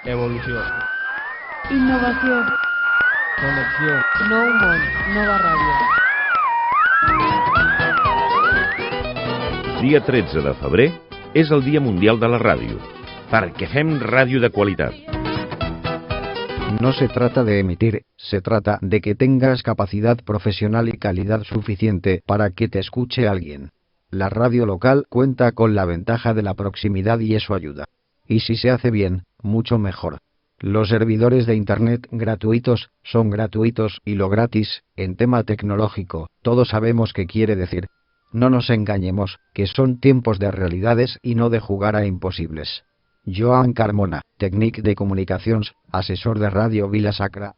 Evolució. Innovació. Connexió. Nou món, nova ràdio. Dia 13 de febrer és el Dia Mundial de la Ràdio, perquè fem ràdio de qualitat. No se trata de emitir, se trata de que tengas capacidad profesional y calidad suficiente para que te escuche alguien. La radio local cuenta con la ventaja de la proximidad y eso ayuda. Y si se hace bien, mucho mejor. Los servidores de Internet gratuitos son gratuitos y lo gratis, en tema tecnológico, todos sabemos qué quiere decir. No nos engañemos, que son tiempos de realidades y no de jugar a imposibles. Joan Carmona, tècnic de comunicacions, assessor de ràdio Vila Sacra.